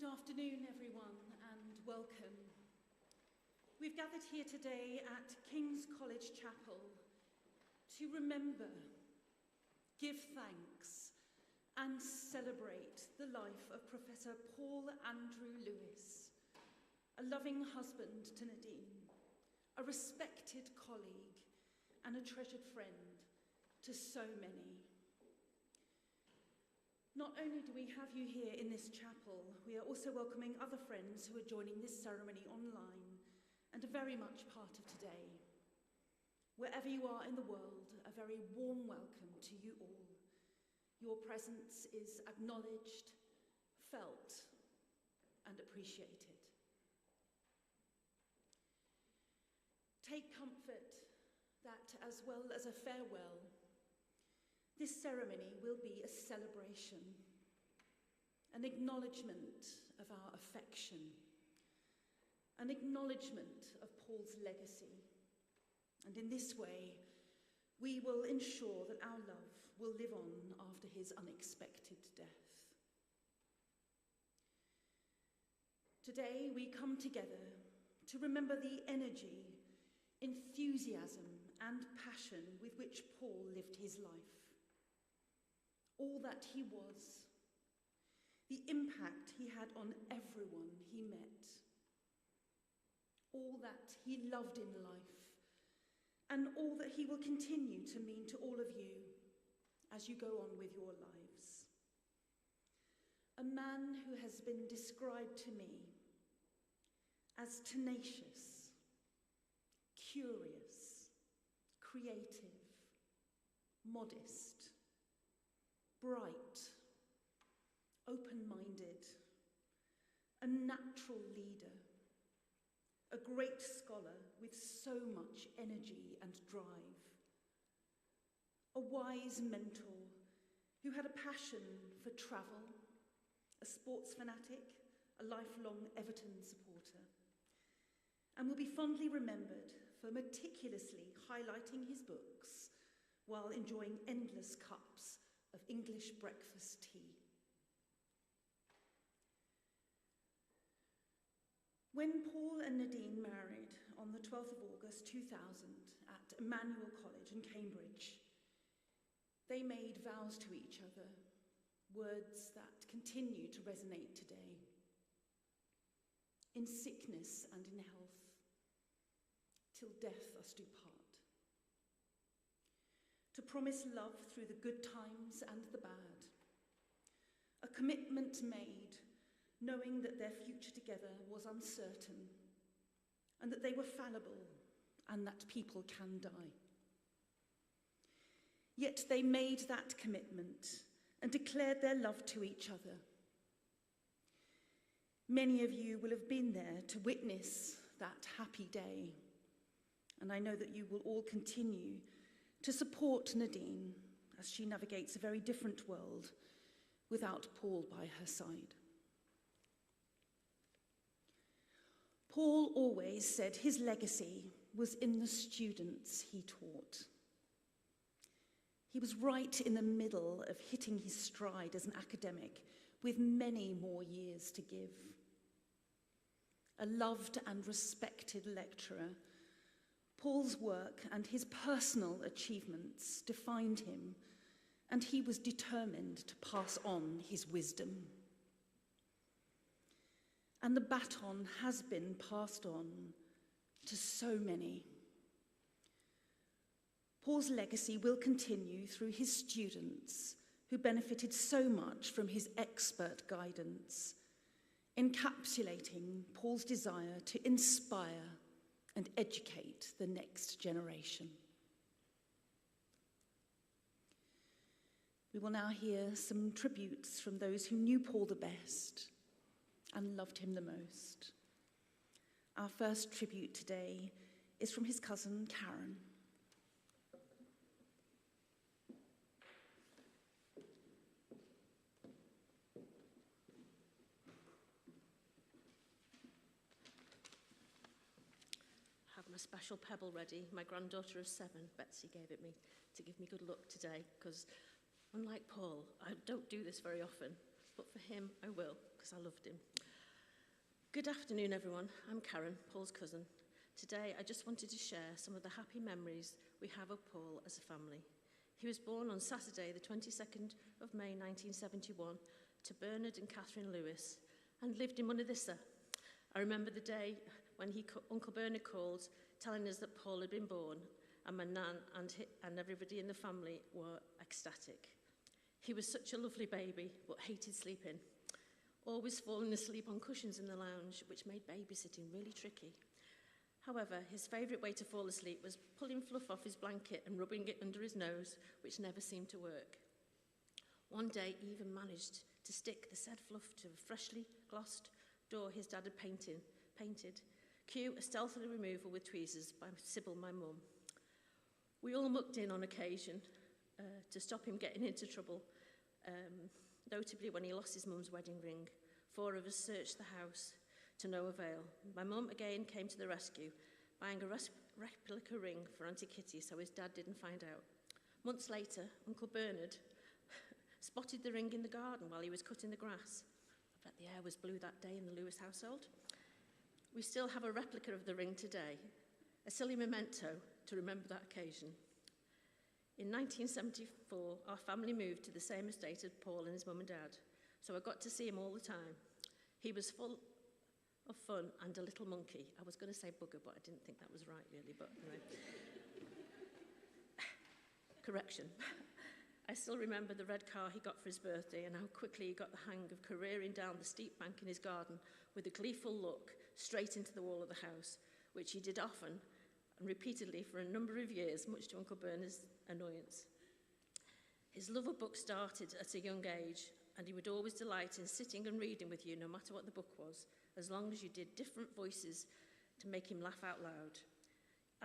Good afternoon, everyone, and welcome. We've gathered here today at King's College Chapel to remember, give thanks, and celebrate the life of Professor Paul Andrew Lewis, a loving husband to Nadine, a respected colleague, and a treasured friend to so many. Not only do we have you here in this chapel, we are also welcoming other friends who are joining this ceremony online and are very much part of today. Wherever you are in the world, a very warm welcome to you all. Your presence is acknowledged, felt, and appreciated. Take comfort that, as well as a farewell, this ceremony will be a celebration, an acknowledgement of our affection, an acknowledgement of Paul's legacy. And in this way, we will ensure that our love will live on after his unexpected death. Today, we come together to remember the energy, enthusiasm, and passion with which Paul lived his life. All that he was, the impact he had on everyone he met, all that he loved in life, and all that he will continue to mean to all of you as you go on with your lives. A man who has been described to me as tenacious, curious, creative, modest, bright, open-minded, a natural leader, a great scholar with so much energy and drive, a wise mentor who had a passion for travel, a sports fanatic, a lifelong Everton supporter, and will be fondly remembered for meticulously highlighting his books while enjoying endless cups of English breakfast tea. When Paul and Nadine married on the 12th of August 2000 at Emmanuel College in Cambridge, they made vows to each other, words that continue to resonate today. In sickness and in health, till death us do part. To promise love through the good times and the bad. A commitment made, knowing that their future together was uncertain, and that they were fallible, and that people can die. Yet they made that commitment and declared their love to each other. Many of you will have been there to witness that happy day, and I know that you will all continue to support Nadine as she navigates a very different world without Paul by her side. Paul always said his legacy was in the students he taught. He was right in the middle of hitting his stride as an academic with many more years to give. A loved and respected lecturer, Paul's work and his personal achievements defined him, and he was determined to pass on his wisdom. And the baton has been passed on to so many. Paul's legacy will continue through his students who benefited so much from his expert guidance, encapsulating Paul's desire to inspire and educate the next generation. We will now hear some tributes from those who knew Paul the best and loved him the most. Our first tribute today is from his cousin, Karen. My special pebble ready. My granddaughter of 7, Betsy, gave it me to give me good luck today, because unlike Paul, I don't do this very often, but for him I will, because I loved him. Good afternoon, everyone. I'm Karen, Paul's cousin. Today, I just wanted to share some of the happy memories we have of Paul as a family. He was born on Saturday, the 22nd of May 1971, to Bernard and Catherine Lewis, and lived in Monadissa. I remember the day when Uncle Bernard called, telling us that Paul had been born, and my nan and everybody in the family were ecstatic. He was such a lovely baby, but hated sleeping, always falling asleep on cushions in the lounge, which made babysitting really tricky. However, his favourite way to fall asleep was pulling fluff off his blanket and rubbing it under his nose, which never seemed to work. One day, he even managed to stick the said fluff to a freshly glossed door his dad had painted. Cue a stealthy removal with tweezers by Sybil, my mum. We all mucked in on occasion to stop him getting into trouble, notably when he lost his mum's wedding ring. 4 of us searched the house to no avail. My mum again came to the rescue, buying a replica ring for Auntie Kitty so his dad didn't find out. Months later, Uncle Bernard spotted the ring in the garden while he was cutting the grass. I bet the air was blue that day in the Lewis household. We still have a replica of the ring today, a silly memento to remember that occasion. In 1974, our family moved to the same estate as Paul and his mum and dad, so I got to see him all the time. He was full of fun and a little monkey. I was going to say bugger, but I didn't think that was right, really, but anyway. Correction. I still remember the red car he got for his birthday and how quickly he got the hang of careering down the steep bank in his garden with a gleeful look straight into the wall of the house, which he did often and repeatedly for a number of years, much to Uncle Bernard's annoyance. His love of books started at a young age, and he would always delight in sitting and reading with you no matter what the book was, as long as you did different voices to make him laugh out loud.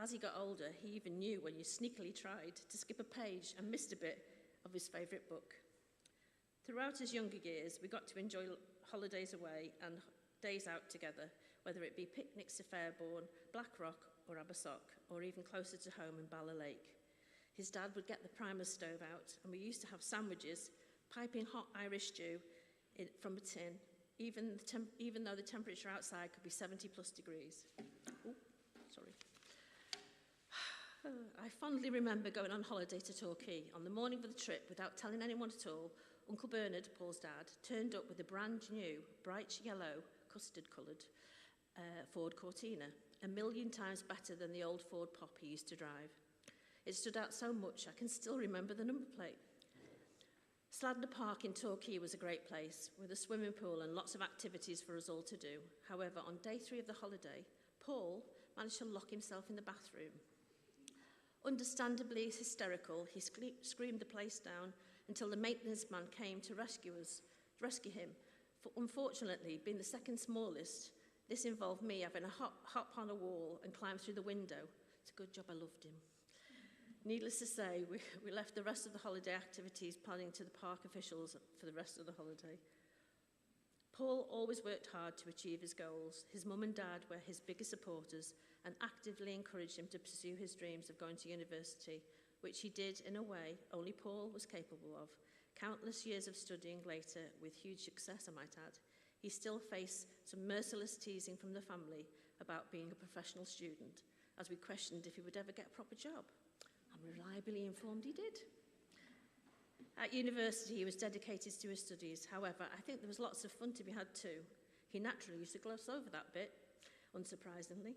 As he got older, he even knew when you sneakily tried to skip a page and missed a bit of his favourite book. Throughout his younger years, we got to enjoy holidays away and days out together, whether it be picnics to Fairbourne, Blackrock or Abersock, or even closer to home in Bala Lake. His dad would get the Primus stove out, and we used to have sandwiches, piping hot Irish stew from a tin, even though the temperature outside could be 70 plus degrees. Ooh, sorry. I fondly remember going on holiday to Torquay. On the morning of the trip, without telling anyone at all, Uncle Bernard, Paul's dad, turned up with a brand new, bright yellow, custard-coloured Ford Cortina, 1,000,000 times better than the old Ford Pop he used to drive. It stood out so much I can still remember the number plate. Sladner Park in Torquay was a great place, with a swimming pool and lots of activities for us all to do. However, on day 3 of the holiday, Paul managed to lock himself in the bathroom. Understandably hysterical, he screamed the place down until the maintenance man came to rescue him. Unfortunately, being the second smallest, this involved me having a hop on a wall and climb through the window. It's a good job I loved him. Needless to say, we left the rest of the holiday activities planning to the park officials for the rest of the holiday. Paul always worked hard to achieve his goals. His mum and dad were his biggest supporters and actively encouraged him to pursue his dreams of going to university, which he did in a way only Paul was capable of. Countless years of studying later, with huge success, I might add, he still faced some merciless teasing from the family about being a professional student, as we questioned if he would ever get a proper job. I'm reliably informed he did. At university, he was dedicated to his studies. However, I think there was lots of fun to be had too. He naturally used to gloss over that bit, unsurprisingly.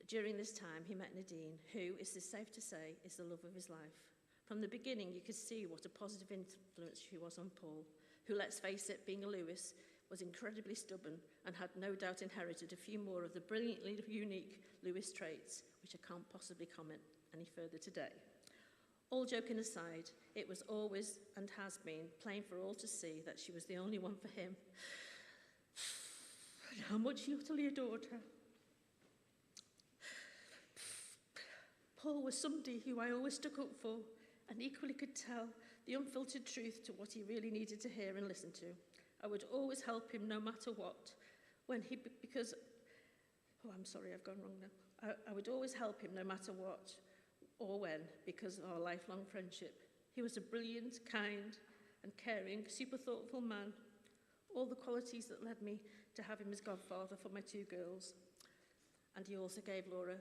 During this time, he met Nadine, who, is this safe to say, is the love of his life. From the beginning, you could see what a positive influence she was on Paul, who, let's face it, being a Lewis, was incredibly stubborn and had no doubt inherited a few more of the brilliantly unique Lewis traits, which I can't possibly comment any further today. All joking aside, it was always and has been plain for all to see that she was the only one for him, and how much he utterly adored her. Paul was somebody who I always stuck up for and equally could tell the unfiltered truth to what he really needed to hear and listen to. I would always help him no matter what, I've gone wrong now. I would always help him no matter what or when, because of our lifelong friendship. He was a brilliant, kind and caring, super thoughtful man, all the qualities that led me to have him as godfather for my two girls. And he also gave Laura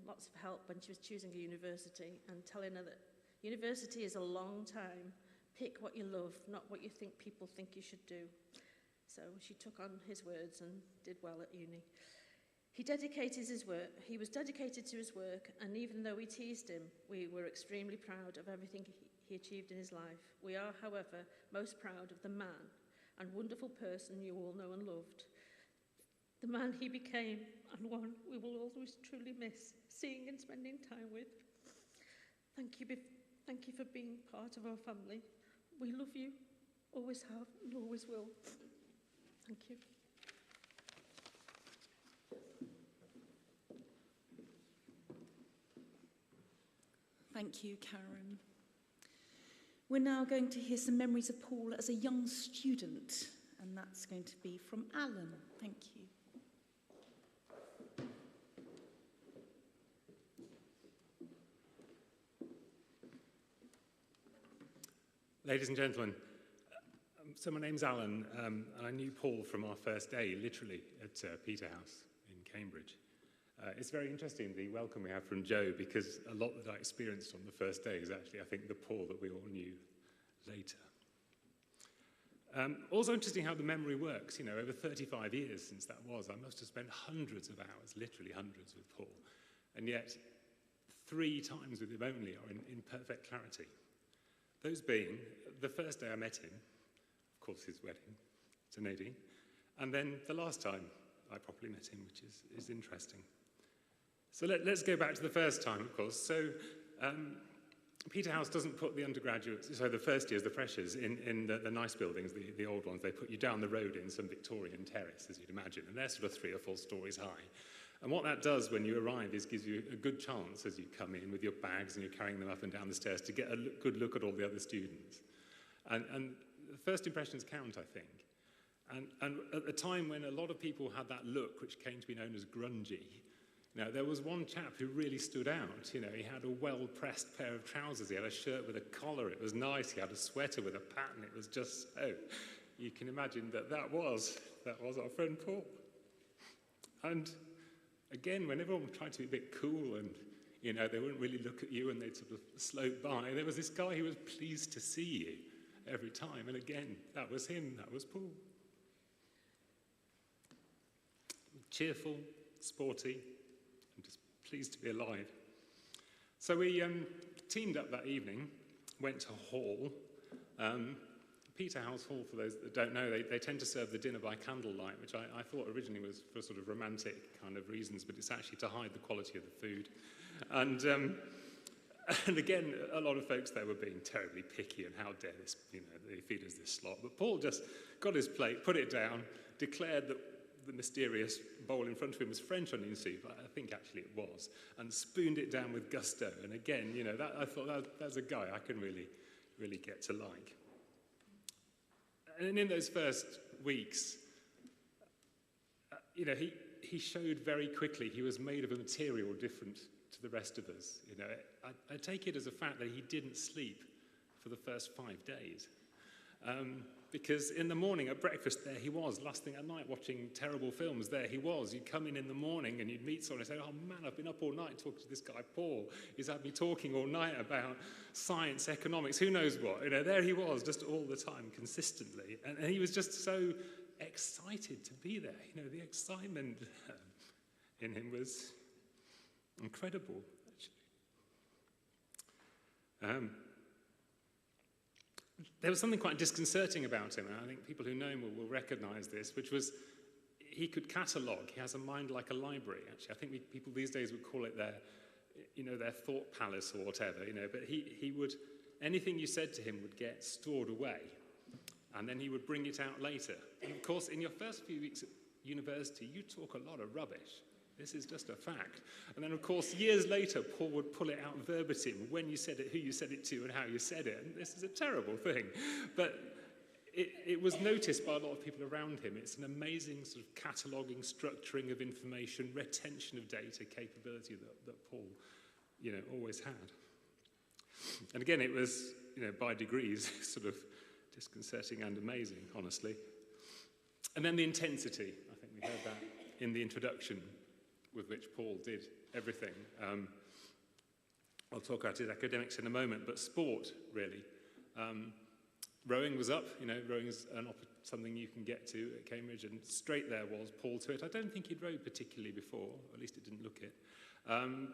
lots of help when she was choosing a university and telling her that university is a long time. Pick what you love, not what you think people think you should do. So she took on his words and did well at uni. He was dedicated to his work, and even though we teased him, we were extremely proud of everything he achieved in his life. We are, however, most proud of the man and wonderful person you all know and loved. The man he became, and one we will always truly miss seeing and spending time with. Thank you for being part of our family. We love you, always have, and always will. Thank you. Thank you, Karen. We're now going to hear some memories of Paul as a young student, and that's going to be from Alan. Thank you. Ladies and gentlemen, so my name's Alan, and I knew Paul from our first day, literally, at Peterhouse in Cambridge. It's very interesting, the welcome we have from Joe, because a lot that I experienced on the first day is actually, I think, the Paul that we all knew later. Also interesting how the memory works. You know, over 35 years since that was, I must have spent hundreds of hours, literally hundreds, with Paul. And yet, 3 times with him only are in perfect clarity. Those being, the first day I met him, of course his wedding to Nadine, and then the last time I properly met him, which is interesting. So let's go back to the first time, of course. So Peterhouse doesn't put the undergraduates, so the first years, the freshers, in the nice buildings, the old ones. They put you down the road in some Victorian terrace, as you'd imagine, and they're sort of 3 or 4 stories high. And what that does when you arrive is gives you a good chance as you come in with your bags and you're carrying them up and down the stairs to get a good look at all the other students. And the first impressions count, I think. And at the time when a lot of people had that look, which came to be known as grungy, now, there was one chap who really stood out. You know, he had a well-pressed pair of trousers. He had a shirt with a collar. It was nice. He had a sweater with a pattern. It was just so. You can imagine that was our friend Paul. And again, when everyone tried to be a bit cool and, you know, they wouldn't really look at you and they'd sort of slope by, there was this guy who was pleased to see you every time. And again, that was him. That was Paul. Cheerful, sporty, and just pleased to be alive. So we teamed up that evening, went to Hall. Peterhouse Hall, for those that don't know, they tend to serve the dinner by candlelight, which I thought originally was for sort of romantic kind of reasons, but it's actually to hide the quality of the food. And again, a lot of folks there were being terribly picky, and how dare this, you know, they feed us this slop. But Paul just got his plate, put it down, declared that the mysterious bowl in front of him was French onion soup, I think actually it was, and spooned it down with gusto. And again, you know, I thought that's a guy I can really get to like. And in those first weeks, you know, he showed very quickly he was made of a material different to the rest of us. You know, I take it as a fact that he didn't sleep for the first 5 days. Because in the morning at breakfast, there he was. Last thing at night, watching terrible films, there he was. You'd come in the morning and you'd meet someone and say, oh man, I've been up all night talking to this guy, Paul. He's had me talking all night about science, economics, who knows what. You know, there he was, just all the time, consistently. And he was just so excited to be there. You know, the excitement in him was incredible, actually. There was something quite disconcerting about him, and I think people who know him will recognize this, which was he could catalogue. He has a mind like a library, actually. I think people these days would call it their thought palace or whatever, you know, but he would, anything you said to him would get stored away, and then he would bring it out later. And of course, in your first few weeks at university, you talk a lot of rubbish. This is just a fact. And then, of course, years later, Paul would pull it out verbatim, when you said it, who you said it to, and how you said it. And this is a terrible thing. But it was noticed by a lot of people around him. It's an amazing sort of cataloguing, structuring of information, retention of data capability that Paul, you know, always had. And again, it was, you know, by degrees, sort of disconcerting and amazing, honestly. And then the intensity. I think we heard that in the introduction with which Paul did everything. I'll talk about his academics in a moment, but sport, really. Rowing was up, rowing is something you can get to at Cambridge, and straight there was Paul to it. I don't think he'd rowed particularly before, or at least it didn't look it.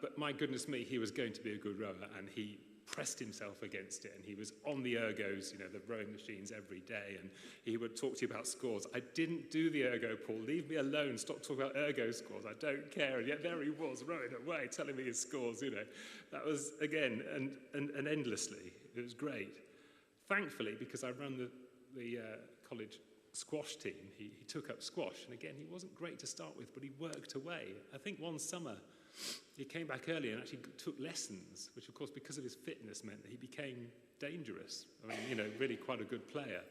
But my goodness me, he was going to be a good rower, and he pressed himself against it, and he was on the ergos, the rowing machines every day, and he would talk to you about scores. I didn't do the ergo, Paul. Leave me alone. Stop talking about ergo scores. I don't care. And yet there he was, rowing away, telling me his scores, That was, again, and endlessly. It was great. Thankfully, because I ran the college squash team, he took up squash. And again, he wasn't great to start with, but he worked away. I think one summer, he came back early and actually took lessons, which, of course, because of his fitness, meant that he became dangerous. I mean, really quite a good player.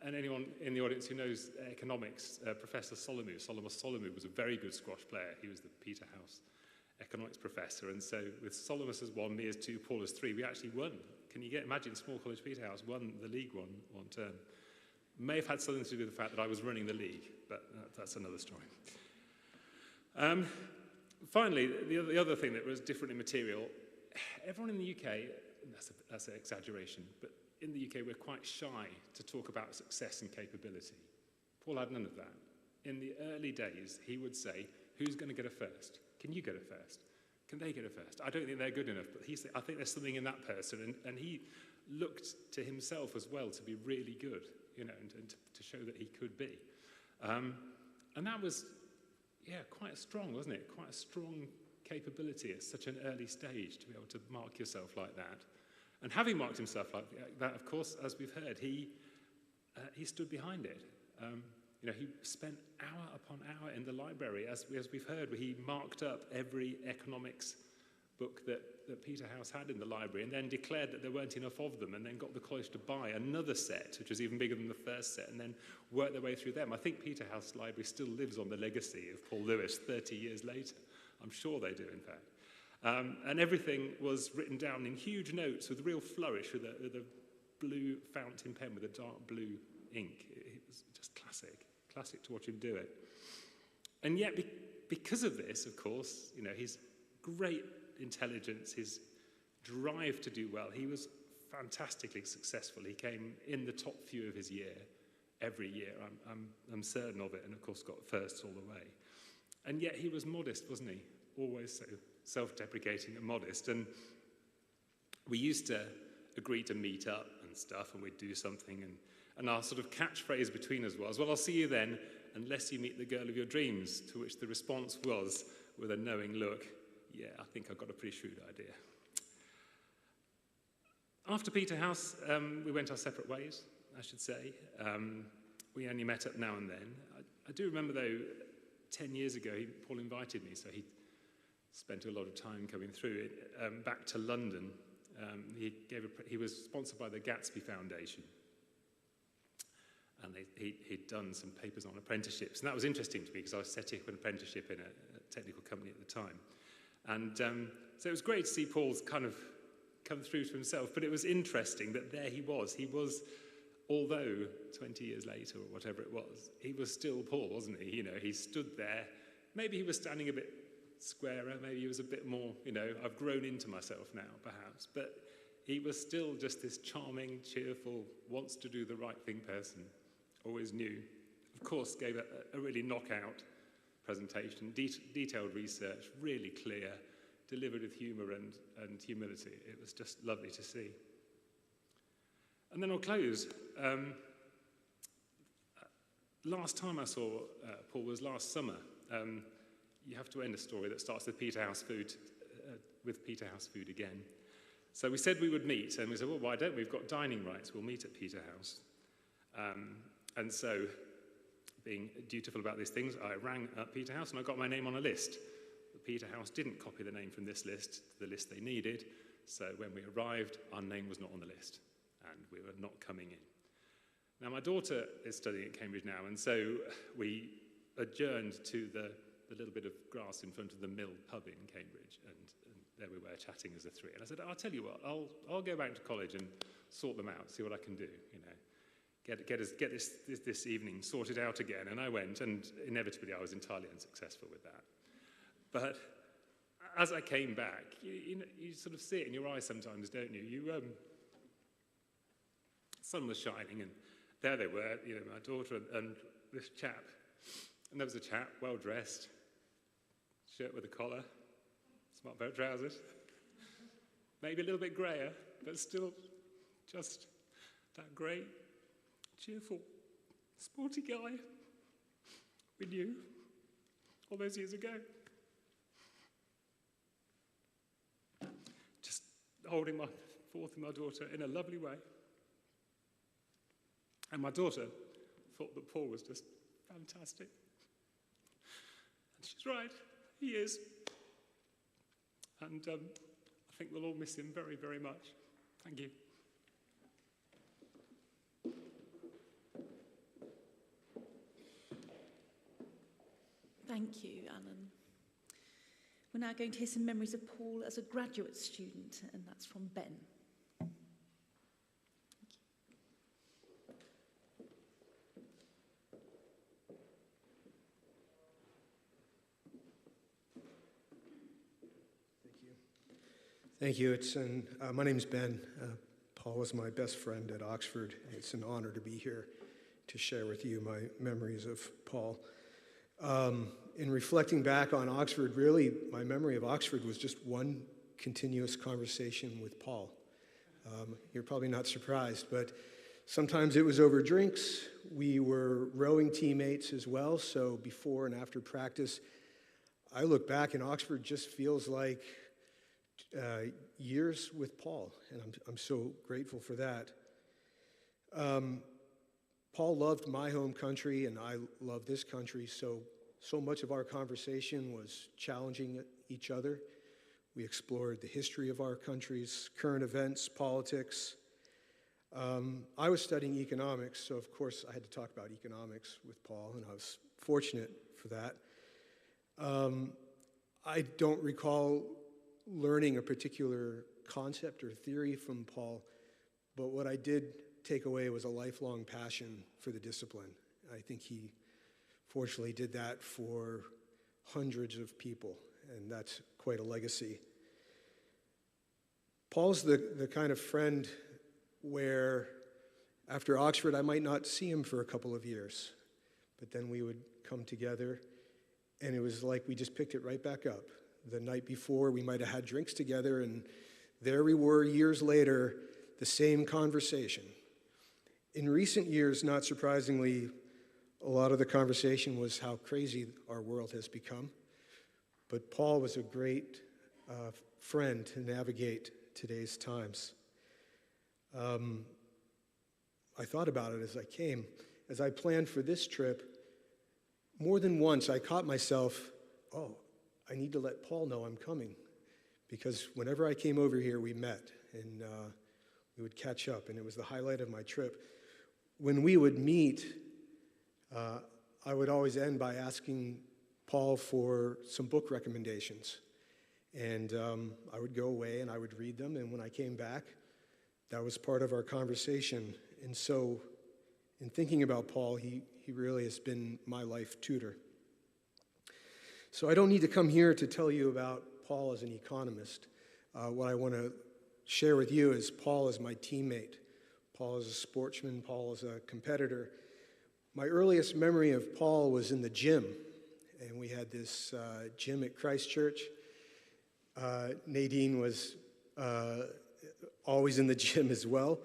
And anyone in the audience who knows economics, Professor Solomou was a very good squash player. He was the Peterhouse economics professor. And so with Solomon as 1, me as 2, Paul as 3, we actually won. Can you imagine small college Peterhouse won the league one term? May have had something to do with the fact that I was running the league, but that's another story. Finally, the other thing that was different in material, everyone in the UK, that's an exaggeration, but in the UK we're quite shy to talk about success and capability. Paul had none of that. In the early days, he would say, who's going to get a first? Can you get a first? Can they get a first? I don't think they're good enough, but I think there's something in that person, and he looked to himself as well to be really good, and to show that he could be. And that was, quite strong, wasn't it? Quite a strong capability at such an early stage to be able to mark yourself like that. And having marked himself like that, of course, as we've heard, he stood behind it. He spent hour upon hour in the library, as we've heard, where he marked up every economics book that Peterhouse had in the library, and then declared that there weren't enough of them, and then got the college to buy another set, which was even bigger than the first set, and then worked their way through them. I think Peterhouse Library still lives on the legacy of Paul Lewis 30 years later. I'm sure they do, in fact. And everything was written down in huge notes with real flourish, with a blue fountain pen with a dark blue ink. It was just classic to watch him do it. And yet, because of this, of course, his great intelligence, his drive to do well, he was fantastically successful. He came in the top few of his year every year. I'm certain of it, and of course got firsts all the way. And yet he was modest, wasn't he? Always so self-deprecating and modest. And we used to agree to meet up and stuff, and we'd do something, and our sort of catchphrase between us was, well, I'll see you then, unless you meet the girl of your dreams, to which the response was, with a knowing look, yeah, I think I've got a pretty shrewd idea. After Peterhouse, we went our separate ways, I should say. We only met up now and then. I do remember, though, 10 years ago, Paul invited me, so he spent a lot of time coming through it, back to London. He was sponsored by the Gatsby Foundation, and he'd done some papers on apprenticeships, and that was interesting to me because I was setting up an apprenticeship in a technical company at the time. And so it was great to see Paul's kind of come through to himself, but it was interesting that there he was. He was, although 20 years later or whatever it was, he was still Paul, wasn't he? He stood there. Maybe he was standing a bit squarer, maybe he was a bit more, I've grown into myself now, perhaps, but he was still just this charming, cheerful, wants to do the right thing person, always knew. Of course, gave a really knockout presentation, detailed research, really clear, delivered with humour and humility. It was just lovely to see. And then I'll close. Last time I saw Paul was last summer. You have to end a story that starts with Peterhouse Food again. So we said we would meet, and we said, well, why don't we? We've got dining rights. We'll meet at Peterhouse. And so, being dutiful about these things, I rang up Peterhouse, and I got my name on a list. But Peterhouse didn't copy the name from this list to the list they needed, so when we arrived, our name was not on the list, and we were not coming in. Now, my daughter is studying at Cambridge now, and so we adjourned to the little bit of grass in front of the Mill pub in Cambridge, and there we were chatting as the three. And I said, I'll tell you what, I'll go back to college and sort them out, see what I can do, get this evening sorted out again. And I went, and inevitably I was entirely unsuccessful with that. But as I came back, you sort of see it in your eyes sometimes, don't you? Sun was shining, and there they were, my daughter and this chap. And there was a chap, well-dressed, shirt with a collar, smart pair of trousers, maybe a little bit greyer, but still just that great, cheerful, sporty guy we knew all those years ago. Just holding forth my daughter in a lovely way. And my daughter thought that Paul was just fantastic. And she's right, he is. And I think we'll all miss him very, very much. Thank you. Thank you, Alan. We're now going to hear some memories of Paul as a graduate student, and that's from Ben. Thank you. My name's Ben. Paul was my best friend at Oxford. It's an honor to be here to share with you my memories of Paul. In reflecting back on Oxford, really, my memory of Oxford was just one continuous conversation with Paul. You're probably not surprised, but sometimes it was over drinks. We were rowing teammates as well, so before and after practice, I look back and Oxford just feels like years with Paul, and I'm so grateful for that. Paul loved my home country, and I love this country, so much of our conversation was challenging each other. We explored the history of our countries, current events, politics. I was studying economics, so of course I had to talk about economics with Paul, and I was fortunate for that. I don't recall learning a particular concept or theory from Paul, but what I did take away was a lifelong passion for the discipline. I think he fortunately did that for hundreds of people, and that's quite a legacy. Paul's the kind of friend where after Oxford I might not see him for a couple of years, but then we would come together, and it was like we just picked it right back up. The night before, we might have had drinks together, and there we were years later, the same conversation. In recent years, not surprisingly, a lot of the conversation was how crazy our world has become. But Paul was a great friend to navigate today's times. I thought about it as I came. As I planned for this trip, more than once I caught myself, I need to let Paul know I'm coming, because whenever I came over here, we met, and we would catch up, and it was the highlight of my trip. When we would meet, I would always end by asking Paul for some book recommendations, and I would go away and I would read them, and when I came back, that was part of our conversation. And so, in thinking about Paul, he really has been my life tutor. So I don't need to come here to tell you about Paul as an economist. What I want to share with you is Paul as my teammate. Paul as a sportsman, Paul as a competitor. My earliest memory of Paul was in the gym, and we had this gym at Christ Church. Nadine was always in the gym as well.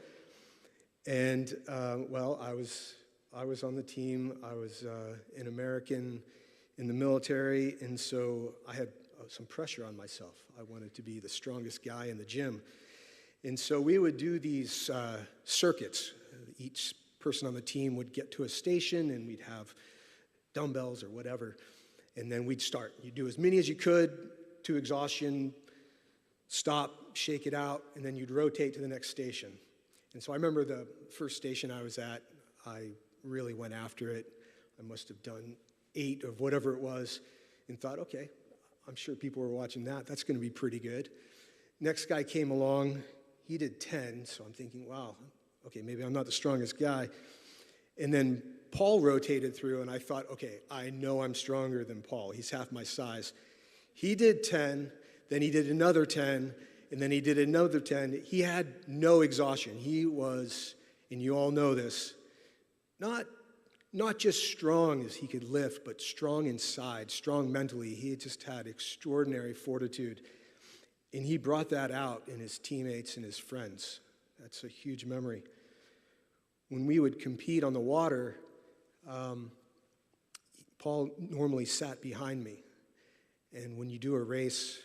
And, I was on the team. I was an American in the military, and so I had some pressure on myself. I wanted to be the strongest guy in the gym. And so we would do these circuits. Each person on the team would get to a station, and we'd have dumbbells or whatever, and then we'd start. You'd do as many as you could to exhaustion, stop, shake it out, and then you'd rotate to the next station. And so I remember the first station I was at, I really went after it. I must have done 8 of whatever it was, and thought, okay, I'm sure people were watching that. That's going to be pretty good. Next guy came along. He did 10, so I'm thinking, wow, okay, maybe I'm not the strongest guy. And then Paul rotated through, and I thought, okay, I know I'm stronger than Paul. He's half my size. He did 10, then he did another 10, and then he did another 10. He had no exhaustion. He was, and you all know this, not just strong as he could lift, but strong inside, strong mentally. He just had extraordinary fortitude. And he brought that out in his teammates and his friends. That's a huge memory. When we would compete on the water, Paul normally sat behind me. And when you do a race,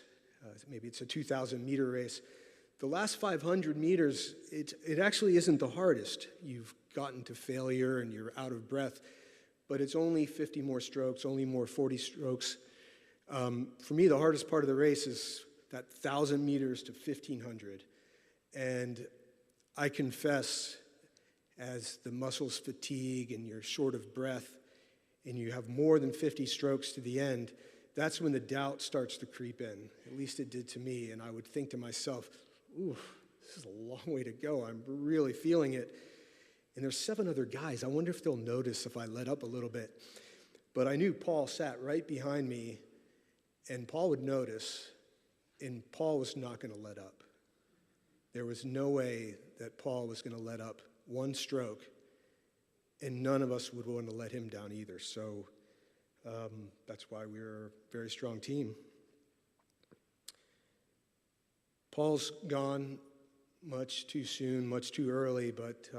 maybe it's a 2,000-meter race, the last 500 meters, it actually isn't the hardest. You've gotten to failure and you're out of breath, but it's only 50 more strokes, only more 40 strokes. For me, the hardest part of the race is that 1,000 meters to 1,500. And I confess, as the muscles fatigue and you're short of breath and you have more than 50 strokes to the end, that's when the doubt starts to creep in. At least it did to me. And I would think to myself, ooh, this is a long way to go. I'm really feeling it. And there's 7 other guys. I wonder if they'll notice if I let up a little bit. But I knew Paul sat right behind me, and Paul would notice, and Paul was not going to let up. There was no way that Paul was going to let up one stroke, and none of us would want to let him down either. So that's why we're a very strong team. Paul's gone much too soon, much too early, but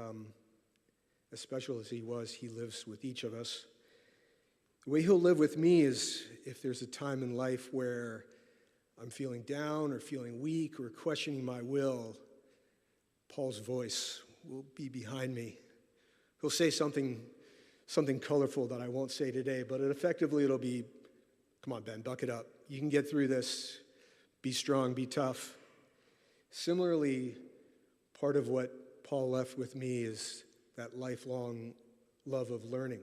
as special as he was, he lives with each of us. The way he'll live with me is if there's a time in life where I'm feeling down or feeling weak or questioning my will, Paul's voice will be behind me. He'll say something colorful that I won't say today, but effectively it'll be, come on, Ben, buck it up. You can get through this. Be strong, be tough. Similarly, part of what Paul left with me is that lifelong love of learning.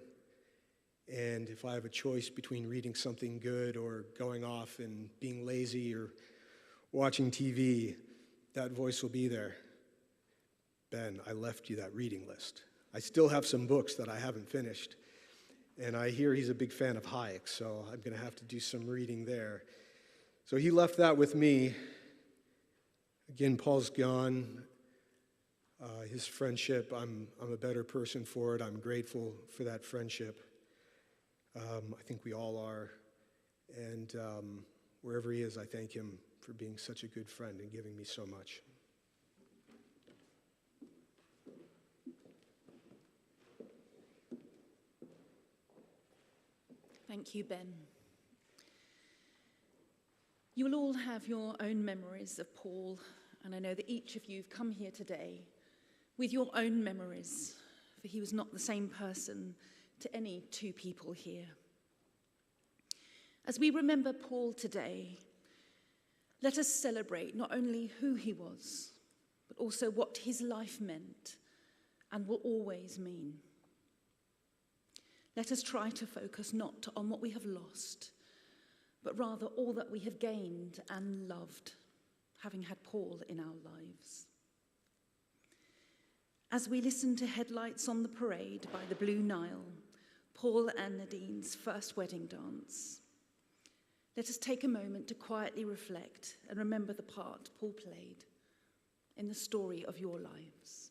And if I have a choice between reading something good or going off and being lazy or watching TV, that voice will be there. Ben, I left you that reading list. I still have some books that I haven't finished. And I hear he's a big fan of Hayek, so I'm going to have to do some reading there. So he left that with me. Again, Paul's gone. His friendship, I'm a better person for it. I'm grateful for that friendship. I think we all are. And wherever he is, I thank him for being such a good friend and giving me so much. Thank you, Ben. You will all have your own memories of Paul, and I know that each of you have come here today with your own memories, for he was not the same person to any 2 people here. As we remember Paul today, let us celebrate not only who he was, but also what his life meant and will always mean. Let us try to focus not on what we have lost, but rather all that we have gained and loved, having had Paul in our lives. As we listen to Headlights on the Parade by the Blue Nile, Paul and Nadine's first wedding dance, let us take a moment to quietly reflect and remember the part Paul played in the story of your lives.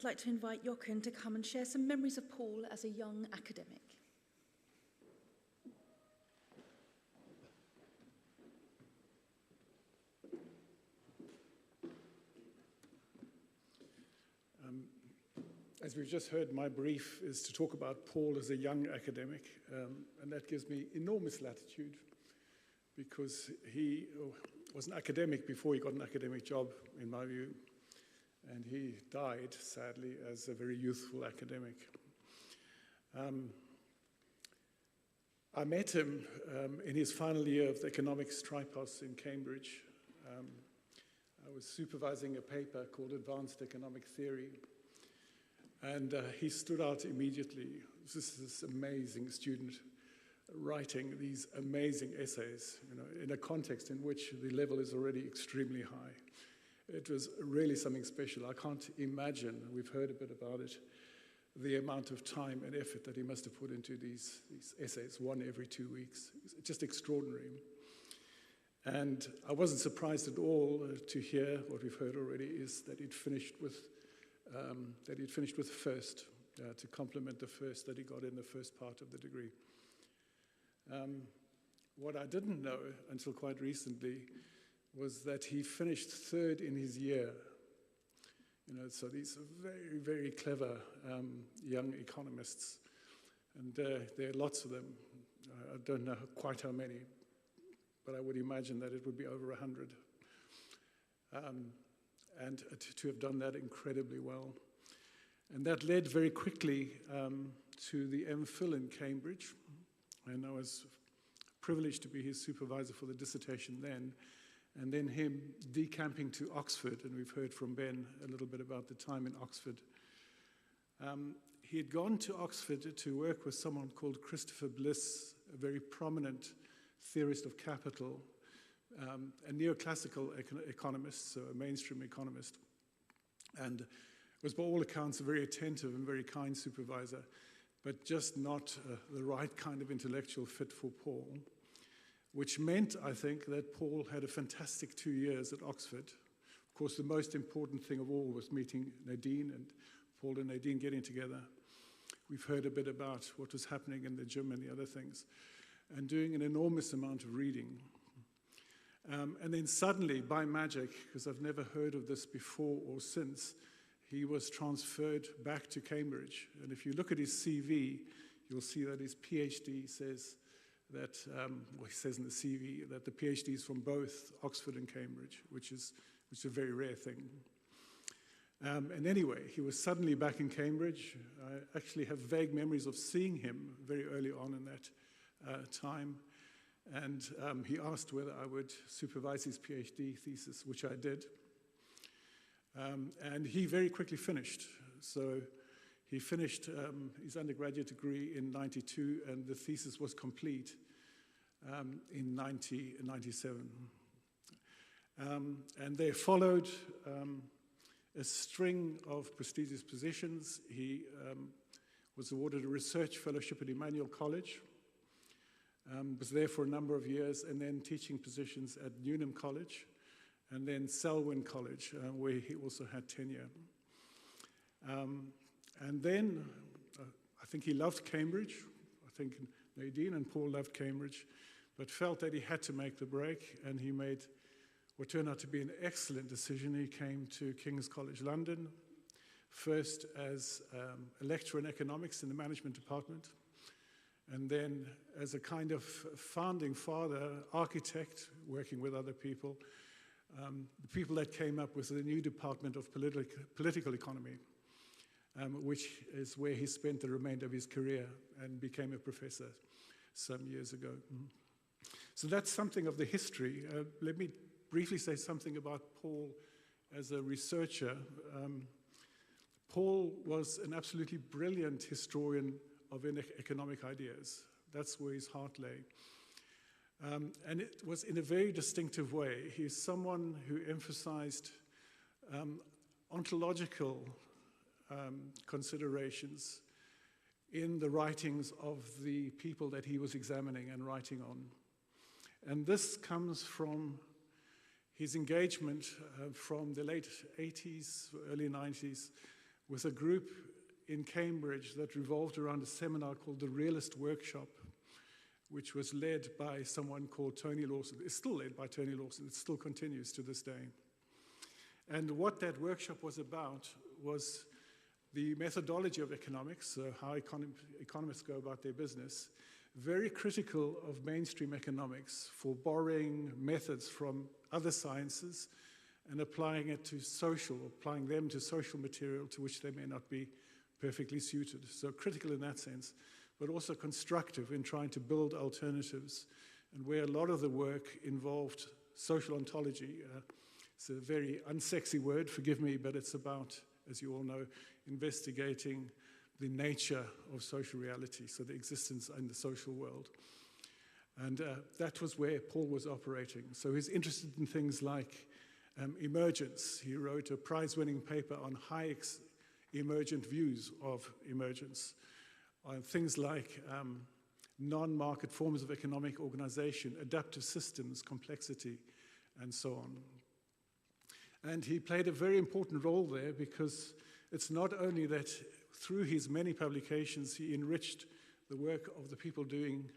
I'd like to invite Jochen to come and share some memories of Paul as a young academic. As we've just heard, my brief is to talk about Paul as a young academic, and that gives me enormous latitude because he was an academic before he got an academic job, in my view, and he died, sadly, as a very youthful academic. I met him in his final year of the economics tripos in Cambridge. I was supervising a paper called Advanced Economic Theory. And he stood out immediately. This is this amazing student writing these amazing essays, in a context in which the level is already extremely high. It was really something special. I can't imagine, we've heard a bit about it, the amount of time and effort that he must have put into these essays, one every 2 weeks. It's just extraordinary. And I wasn't surprised at all to hear what we've heard already is that he'd finished with first, to complement the first that he got in the first part of the degree. What I didn't know until quite recently was that he finished third in his year. So these are very, very clever young economists, and there are lots of them. I don't know quite how many, but I would imagine that it would be over 100. And to have done that incredibly well. And that led very quickly to the MPhil in Cambridge, and I was privileged to be his supervisor for the dissertation then, and then him decamping to Oxford, and we've heard from Ben a little bit about the time in Oxford. He had gone to Oxford to work with someone called Christopher Bliss, a very prominent theorist of capital, a neoclassical economist, so a mainstream economist, and was by all accounts a very attentive and very kind supervisor, but just not the right kind of intellectual fit for Paul, which meant, I think, that Paul had a fantastic 2 years at Oxford. Of course, the most important thing of all was meeting Nadine, and Paul and Nadine getting together. We've heard a bit about what was happening in the gym and the other things, and doing an enormous amount of reading. And then suddenly, by magic, because I've never heard of this before or since, he was transferred back to Cambridge. And if you look at his CV, you'll see that his PhD says that, he says in the CV that the PhD is from both Oxford and Cambridge, which is a very rare thing. And anyway, he was suddenly back in Cambridge. I actually have vague memories of seeing him very early on in that time. And he asked whether I would supervise his PhD thesis, which I did. And he very quickly finished. So he finished his undergraduate degree in 92, and the thesis was complete in 97. And there followed a string of prestigious positions. He was awarded a research fellowship at Emmanuel College, was there for a number of years, and then teaching positions at Newnham College, and then Selwyn College, where he also had tenure. And then I think he loved Cambridge. I think Nadine and Paul loved Cambridge, but felt that he had to make the break, and he made what turned out to be an excellent decision. He came to King's College London, first as a lecturer in economics in the management department, and then as a kind of founding father, architect, working with other people, the people that came up with the new Department of Political Economy, which is where he spent the remainder of his career and became a professor some years ago. So that's something of the history. Let me briefly say something about Paul as a researcher. Paul was an absolutely brilliant historian of economic ideas. That's where his heart lay. And it was in a very distinctive way. He's someone who emphasized ontological considerations in the writings of the people that he was examining and writing on. And this comes from his engagement from the late 80s, early 90s, with a group in Cambridge that revolved around a seminar called the Realist Workshop, which was led by someone called Tony Lawson. It's still led by Tony Lawson. It still continues to this day. And what that workshop was about was the methodology of economics, so how economists go about their business, very critical of mainstream economics for borrowing methods from other sciences and applying them to social material to which they may not be perfectly suited. So critical in that sense, but also constructive in trying to build alternatives, and where a lot of the work involved social ontology. It's a very unsexy word, forgive me, but it's about, as you all know, investigating the nature of social reality, so the existence in the social world. And that was where Paul was operating. So he's interested in things like emergence. He wrote a prize-winning paper on Hayek's emergent views of emergence, on things like non-market forms of economic organization, adaptive systems, complexity, and so on. And he played a very important role there, because it's not only that through his many publications he enriched the work of the people doing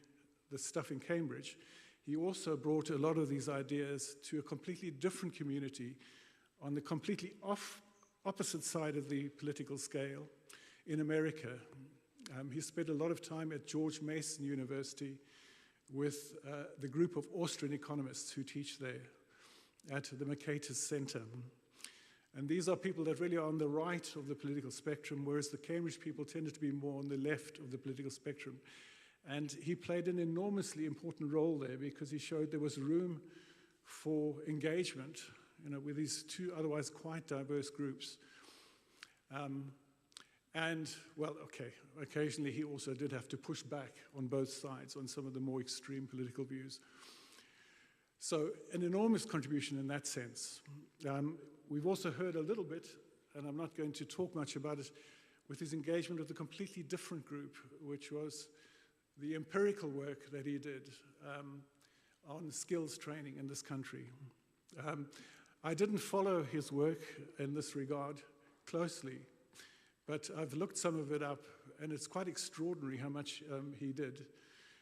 the stuff in Cambridge, he also brought a lot of these ideas to a completely different community on the completely opposite side of the political scale in America. He spent a lot of time at George Mason University with the group of Austrian economists who teach there at the Mercatus Center. And these are people that really are on the right of the political spectrum, whereas the Cambridge people tended to be more on the left of the political spectrum. And he played an enormously important role there, because he showed there was room for engagement, with these two otherwise quite diverse groups. Occasionally he also did have to push back on both sides on some of the more extreme political views. So an enormous contribution in that sense. We've also heard a little bit, and I'm not going to talk much about it, with his engagement with a completely different group, which was the empirical work that he did on skills training in this country. I didn't follow his work in this regard closely, but I've looked some of it up, and it's quite extraordinary how much he did.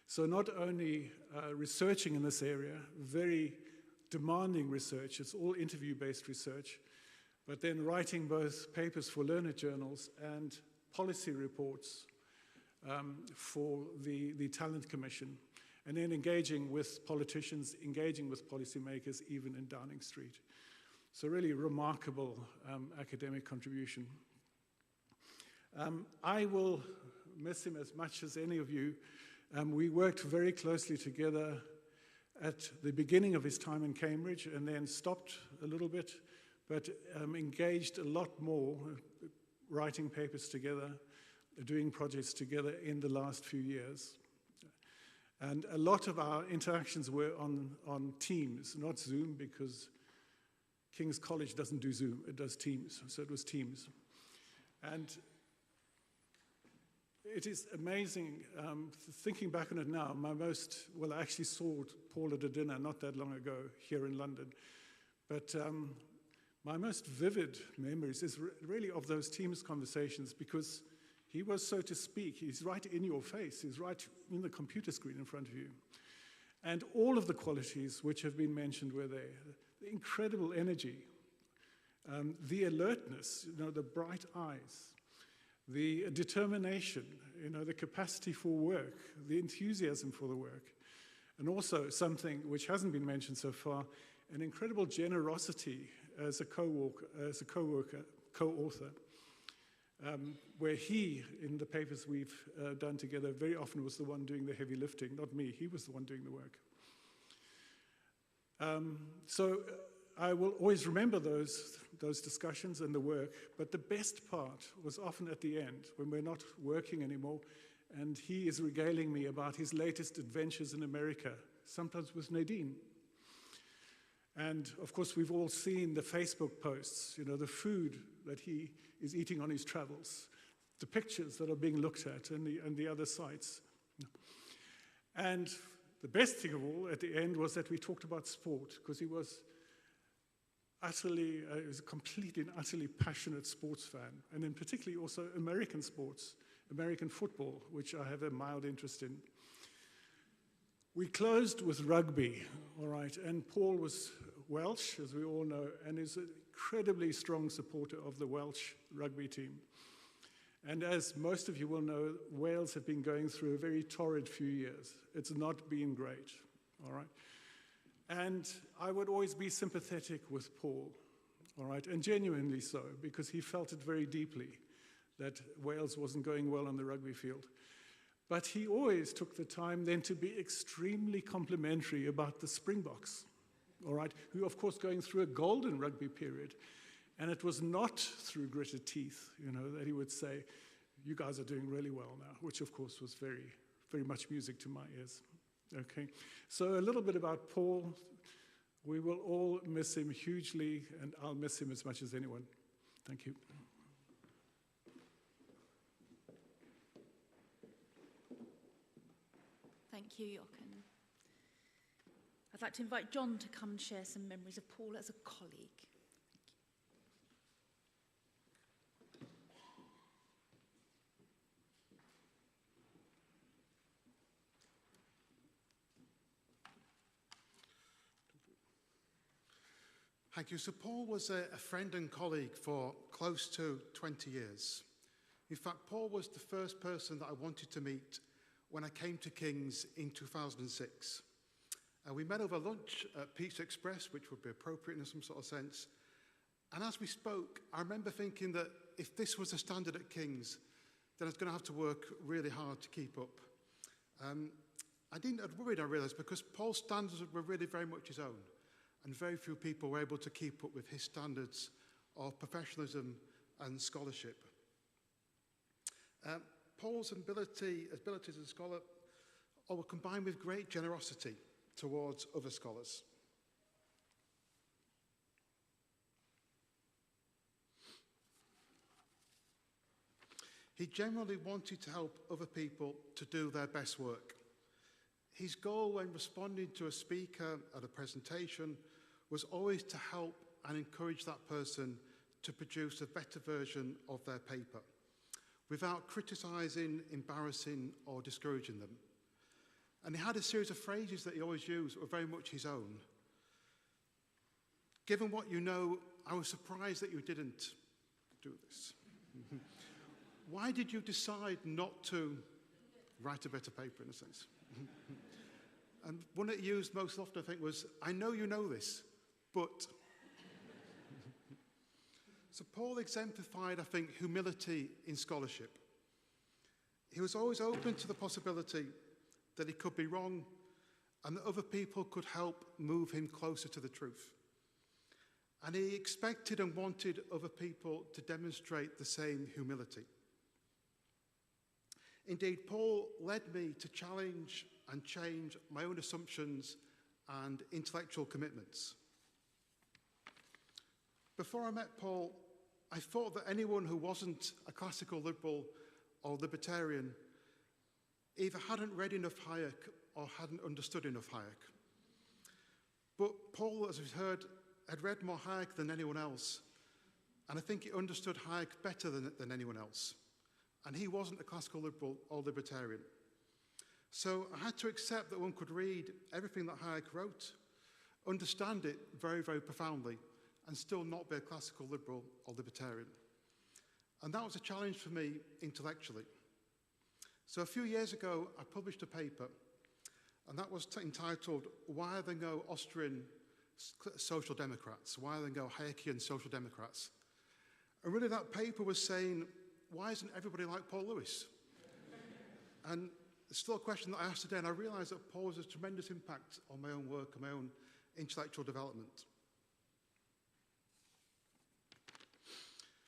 So not only researching in this area, very demanding research, it's all interview-based research, but then writing both papers for learned journals and policy reports for the Talent Commission, and then engaging with politicians, engaging with policymakers, even in Downing Street. So really remarkable academic contribution. I will miss him as much as any of you. We worked very closely together at the beginning of his time in Cambridge, and then stopped a little bit, but engaged a lot more, writing papers together, doing projects together in the last few years. And a lot of our interactions were on Teams, not Zoom, because King's College doesn't do Zoom, it does Teams, so it was Teams. And it is amazing, thinking back on it now, I actually saw Paul at a dinner not that long ago here in London, but my most vivid memories is really of those Teams conversations, because he was, so to speak, he's right in your face, he's right in the computer screen in front of you. And all of the qualities which have been mentioned were there. The incredible energy, the alertness, the bright eyes, the determination, the capacity for work, the enthusiasm for the work, and also something which hasn't been mentioned so far, an incredible generosity as a co-author, where he, in the papers we've done together, very often was the one doing the heavy lifting, not me, he was the one doing the work. So I will always remember those discussions and the work, but the best part was often at the end, when we're not working anymore, and he is regaling me about his latest adventures in America, sometimes with Nadine. And of course, we've all seen the Facebook posts, the food that he is eating on his travels, the pictures that are being looked at, and the other sites. And the best thing of all at the end was that we talked about sport, because he was, he was a completely and utterly passionate sports fan, and in particularly also American sports, American football, which I have a mild interest in. We closed with rugby, all right, and Paul was Welsh, as we all know, and is an incredibly strong supporter of the Welsh rugby team. And as most of you will know, Wales have been going through a very torrid few years. It's not been great, all right? And I would always be sympathetic with Paul, all right, and genuinely so, because he felt it very deeply that Wales wasn't going well on the rugby field. But he always took the time then to be extremely complimentary about the Springboks, all right, who of course going through a golden rugby period. And it was not through gritted teeth, you know, that he would say, you guys are doing really well now, which of course was very, very much music to my ears. Okay, so a little bit about Paul. We will all miss him hugely, and I'll miss him as much as anyone. Thank you. Thank you, Jochen. I'd like to invite John to come and share some memories of Paul as a colleague. Thank you. So Paul was a friend and colleague for close to 20 years. In fact, Paul was the first person that I wanted to meet when I came to King's in 2006. We met over lunch at Pizza Express, which would be appropriate in some sort of sense. And as we spoke, I remember thinking that if this was the standard at King's, then I was going to have to work really hard to keep up. I'd worried, I realised, because Paul's standards were really very much his own. And very few people were able to keep up with his standards of professionalism and scholarship. Paul's abilities as a scholar were combined with great generosity towards other scholars. He generally wanted to help other people to do their best work. His goal when responding to a speaker at a presentation was always to help and encourage that person to produce a better version of their paper, without criticising, embarrassing, or discouraging them. And he had a series of phrases that he always used that were very much his own. Given what you know, I was surprised that you didn't do this. Why did you decide not to write a better paper, in a sense? And one that he used most often, I think, was, I know you know this, but. So Paul exemplified, I think, humility in scholarship. He was always open to the possibility that he could be wrong and that other people could help move him closer to the truth. And he expected and wanted other people to demonstrate the same humility. Indeed, Paul led me to challenge and change my own assumptions and intellectual commitments. Before I met Paul, I thought that anyone who wasn't a classical liberal or libertarian either hadn't read enough Hayek or hadn't understood enough Hayek. But Paul, as we've heard, had read more Hayek than anyone else, and I think he understood Hayek better than anyone else. And he wasn't a classical liberal or libertarian. So I had to accept that one could read everything that Hayek wrote, understand it very, very profoundly, and still not be a classical liberal or libertarian. And that was a challenge for me intellectually. So a few years ago, I published a paper, and that was entitled, Why Are There No Austrian Social Democrats? Why are there no Hayekian Social Democrats? And really that paper was saying, why isn't everybody like Paul Lewis? And it's still a question that I asked today, and I realised that Paul has a tremendous impact on my own work and my own intellectual development.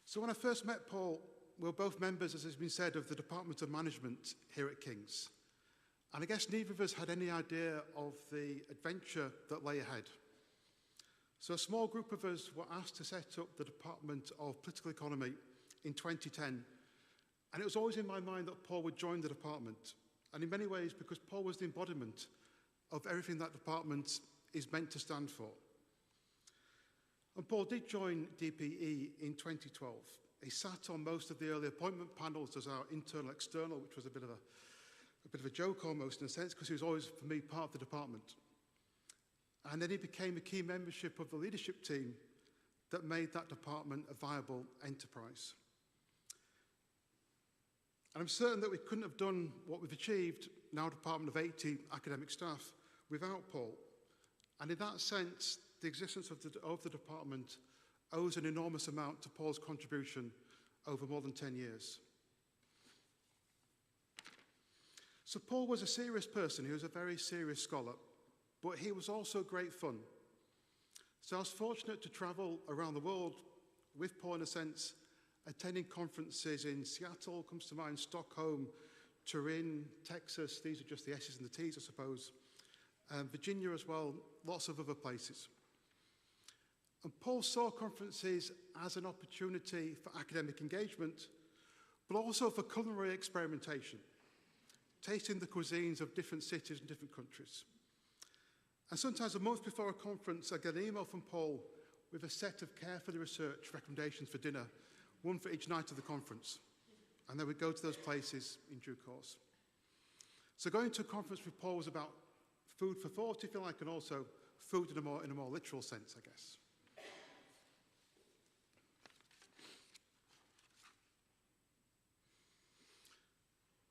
So when I first met Paul, we were both members, as has been said, of the Department of Management here at King's. And I guess neither of us had any idea of the adventure that lay ahead. So a small group of us were asked to set up the Department of Political Economy in 2010. And it was always in my mind that Paul would join the department. And in many ways, because Paul was the embodiment of everything that department is meant to stand for. And Paul did join DPE in 2012. He sat on most of the early appointment panels as our internal external, which was a bit of a joke almost in a sense, because he was always, for me, part of the department. And then he became a key membership of the leadership team that made that department a viable enterprise. And I'm certain that we couldn't have done what we've achieved, now a department of 80 academic staff, without Paul. And in that sense, the existence of the department owes an enormous amount to Paul's contribution over more than 10 years. So Paul was a serious person. He was a very serious scholar, but he was also great fun. So I was fortunate to travel around the world with Paul, in a sense, attending conferences in Seattle, comes to mind, Stockholm, Turin, Texas. These are just the S's and the T's, I suppose. Virginia as well, lots of other places. And Paul saw conferences as an opportunity for academic engagement, but also for culinary experimentation, tasting the cuisines of different cities and different countries. And sometimes a month before a conference, I get an email from Paul with a set of carefully researched recommendations for dinner, one for each night of the conference. And then we'd go to those places in due course. So going to a conference with Paul was about food for thought, if you like, and also food in a more literal sense, I guess.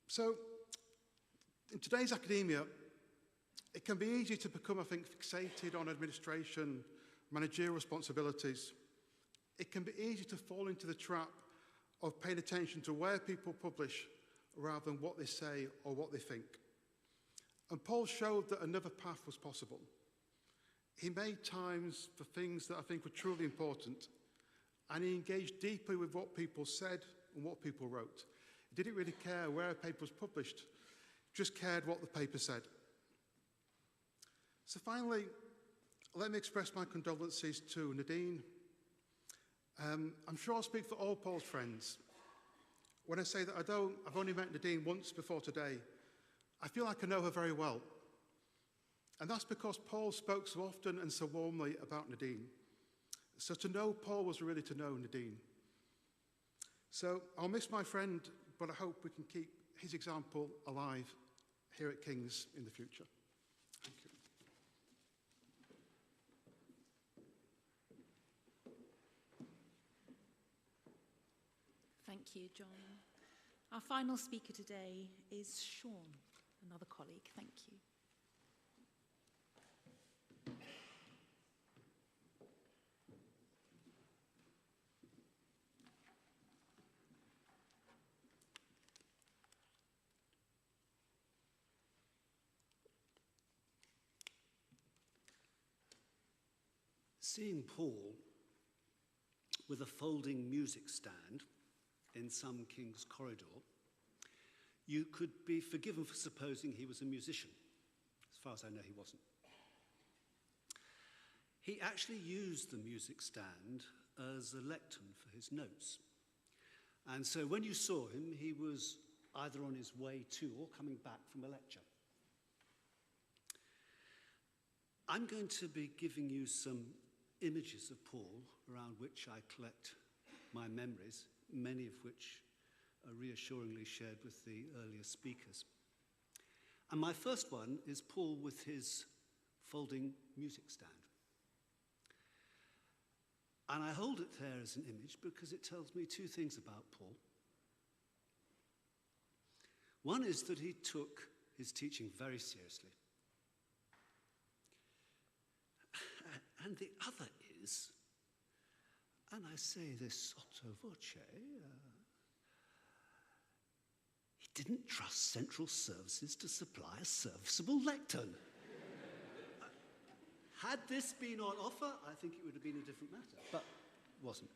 So, in today's academia, it can be easy to become, I think, fixated on administration, managerial responsibilities. It can be easy to fall into the trap of paying attention to where people publish rather than what they say or what they think. And Paul showed that another path was possible. He made times for things that I think were truly important, and he engaged deeply with what people said and what people wrote. He didn't really care where a paper was published, just cared what the paper said. So finally, let me express my condolences to Nadine. I'm sure I'll speak for all Paul's friends when I say that I've only met Nadine once before today. I feel like I know her very well. And that's because Paul spoke so often and so warmly about Nadine. So to know Paul was really to know Nadine. So I'll miss my friend, but I hope we can keep his example alive here at King's in the future. Thank you. Thank you, John. Our final speaker today is Sean, another colleague. Thank you. Seeing Paul with a folding music stand in some king's corridor, you could be forgiven for supposing he was a musician. As far as I know, he wasn't. He actually used the music stand as a lectern for his notes. And so when you saw him, he was either on his way to or coming back from a lecture. I'm going to be giving you some images of Paul around which I collect my memories, many of which are reassuringly shared with the earlier speakers. And my first one is Paul with his folding music stand. And I hold it there as an image because it tells me two things about Paul. One is that he took his teaching very seriously. And the other is, and I say this sotto voce, he didn't trust central services to supply a serviceable lectern. Had this been on offer, I think it would have been a different matter, but it wasn't.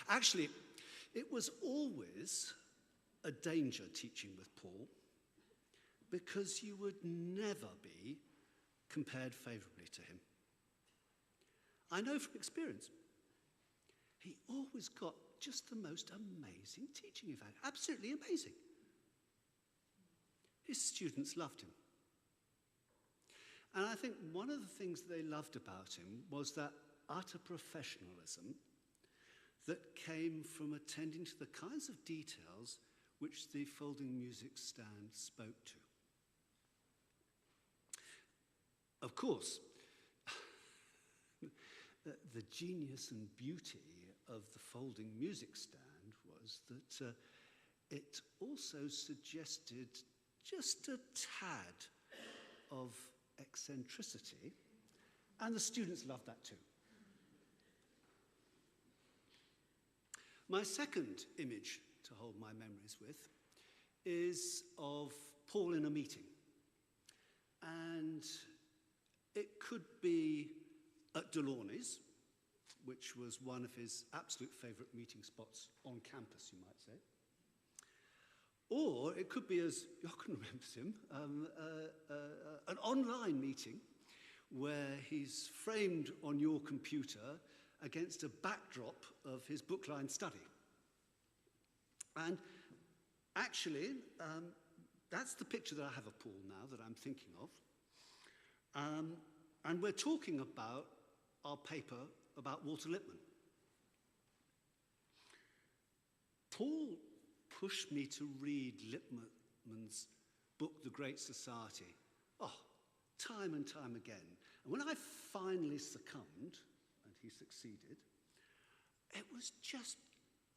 Actually, it was always a danger teaching with Paul because you would never be compared favorably to him. I know from experience, he always got just the most amazing teaching, in fact, absolutely amazing. His students loved him. And I think one of the things they loved about him was that utter professionalism that came from attending to the kinds of details which the folding music stand spoke to. Of course, the genius and beauty of the folding music stand was that it also suggested just a tad of eccentricity, and the students loved that too. My second image to hold my memories with is of Paul in a meeting. And it could be at Delaunay's, which was one of his absolute favourite meeting spots on campus, you might say. Or it could be, as Jochen remembers him, an online meeting where he's framed on your computer against a backdrop of his book-lined study. And actually, that's the picture that I have of Paul now that I'm thinking of. And we're talking about our paper about Walter Lippmann. Paul pushed me to read Lippmann's book, The Great Society, time and time again. And when I finally succumbed, and he succeeded, it was just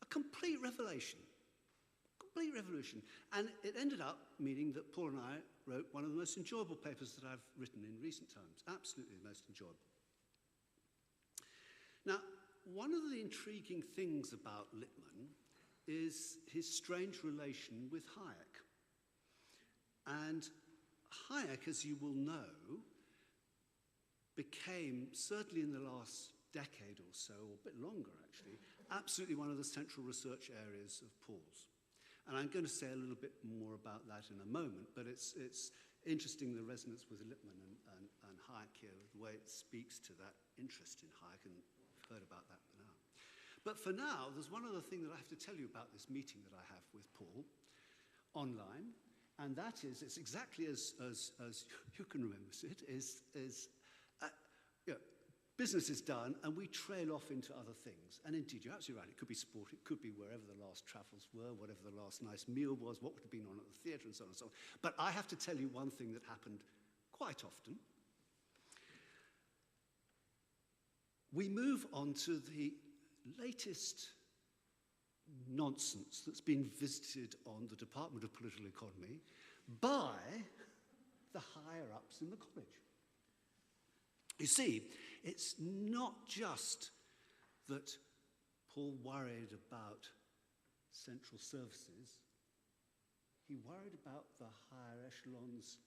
a complete revelation. Complete revolution. And it ended up meaning that Paul and I wrote one of the most enjoyable papers that I've written in recent times. Absolutely the most enjoyable. Now, one of the intriguing things about Lippmann is his strange relation with Hayek. And Hayek, as you will know, became, certainly in the last decade or so, or a bit longer actually, absolutely one of the central research areas of Paul's. And I'm going to say a little bit more about that in a moment, but it's interesting, the resonance with Lippmann and Hayek here, the way it speaks to that interest in Hayek, and we've heard about that now. But for now, there's one other thing that I have to tell you about this meeting that I have with Paul online, and that is, it's exactly as you can remember it, business is done and we trail off into other things. And indeed, you're absolutely right, it could be sport, it could be wherever the last travels were, whatever the last nice meal was, what would have been on at the theatre, and so on and so on. But I have to tell you one thing that happened quite often. We move on to the latest nonsense that's been visited on the Department of Political Economy by the higher-ups in the college. You see, it's not just that Paul worried about central services, he worried about the higher echelons